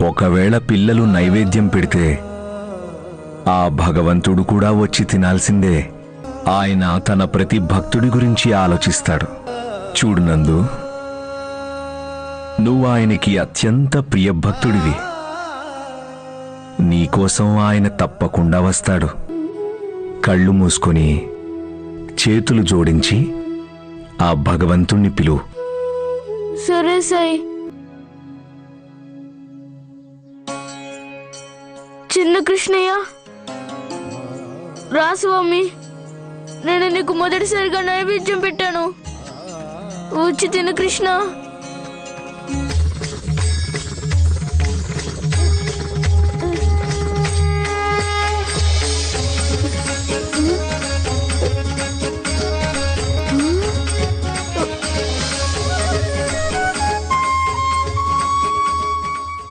ఒకవేళ పిల్లలు నైవేద్యం పెడితే ఆ భగవంతుడు కూడా వచ్చి తినాల్సిందే. ఆయన తన ప్రతి భక్తుడి గురించి ఆలోచిస్తాడు. చూడు నందు, నువ్వు ఆయనకి అత్యంత ప్రియభక్తుడివి. నీకోసం ఆయన తప్పకుండా వస్తాడు. కళ్ళు మూసుకొని చేతులు జోడించి ఆ భగవంతుణ్ణి పిలువు. సరే సాయి. చిన్న కృష్ణయ్య, రా స్వామి, నేను నీకు మొదటిసారిగా నైవేద్యం పెట్టాను. వచ్చి తిను కృష్ణ.